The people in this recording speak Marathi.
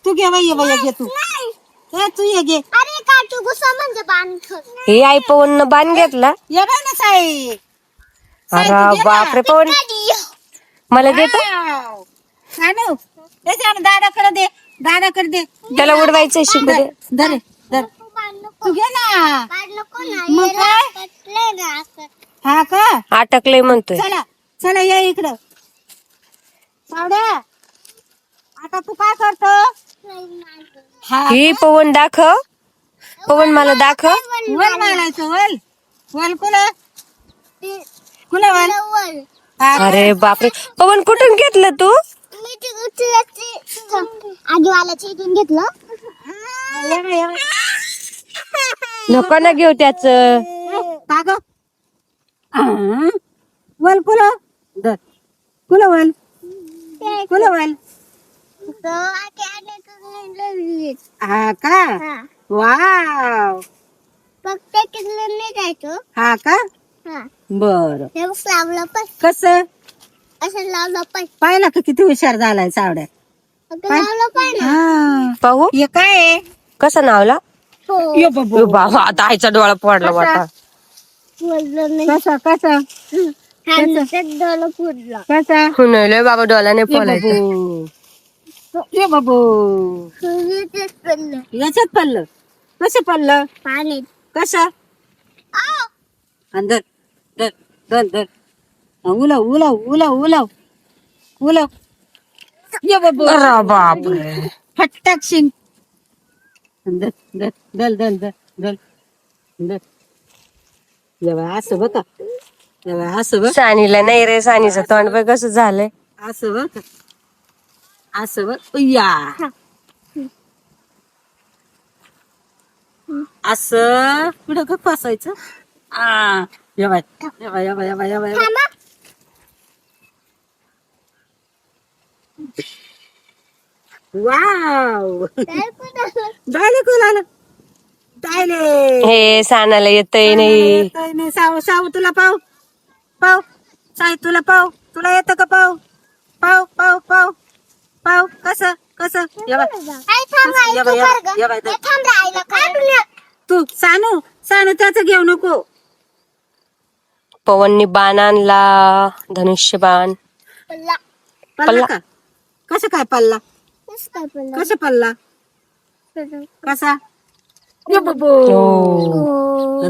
तू घे बाई, ये बाई, घे तू. ए तू ये घे. अरे काटू गुस्सा म्हणजे बाण हे आई पवन बाण घेतला. ये बाई ना साई. साई, तू अरे घे ना. बापरे पवन मला देतो. वाव. सानू, ए सानू, दादाकडे दे, दादाकडे दे. त्याला उडवायचं शिकू दे. धर धर. तू घे ना. मग काय? हा का? अटकलंय म्हणतोय. चला चला या इकडं. सावड्या, आता तू काय करतो? हा ही पवन दाखव. पवन मला दाखव. वल मारायचं, वल वल कुला कुला वल. हा का? अरे बापरे पवन कुठून घेतलं तू. आधीवाल्याचं इथून घेतलं. ये बाई, ये बाई. नको ना घेऊ त्याच. का ग? वल कुला धर. कुला वल कुला वल. हा का? वाव. फक्त किल्लं नाही जायचं. हा का? हा बर. हे बघ लावलं पण कस असं लावलं पण पाहिलं का किती हुशार झालाय सावड्या. लावलं पण पाहू हे काय आहे? कसा नावला. हो ये बाबा. ए बाबा आता आईचा डोळा पडला वाटा. बोललं नाही. कसा कसा डोळं फुटलं. कसा? लय बाबा डोळा नाही फोडायचा. ये बाबू. तेच पडलं याच्यात पडलं. कसं पडलं? पाणी. कसं? धर धर धर धर. उलव उलव उलव उलव उलव. ये बाबू. अरे बापरे फटक शिंग. धर धर धर धर धर धर धर. जेव्हा असं बघा, जेव्हा असं बघ, सानीला नाही रे. सानीचं तोंड बघ कसं झालंय. असं बघ, असं बघ. या असं पुढं गप्प असायचं. येवाय येवाय येवाय येवाय येवाय. थांबा. वाव. काय पुढं? डायले कोण आलं? डायले. हे सानाला येतय नाही. नाही साऊ साऊ तुला पाव पाव. साई तुला पाव. तुला येतं का पाव? पाव पाव पाव पाव. कसं कसं? येवाय. आई थांब आई, या तू बाई, या कर बाई, गं. या बाई, ए, थांब रे, आईला काढून ये. तू सानू सानू त्याचं घेऊ नको. पवननी बाण आणला. धनुष्य बाण. पडला. पल्ला का? कसं काय पल्ला? कसं काय पडलं? कसं पल्ला? कसा? ये बाबू. हो. हो.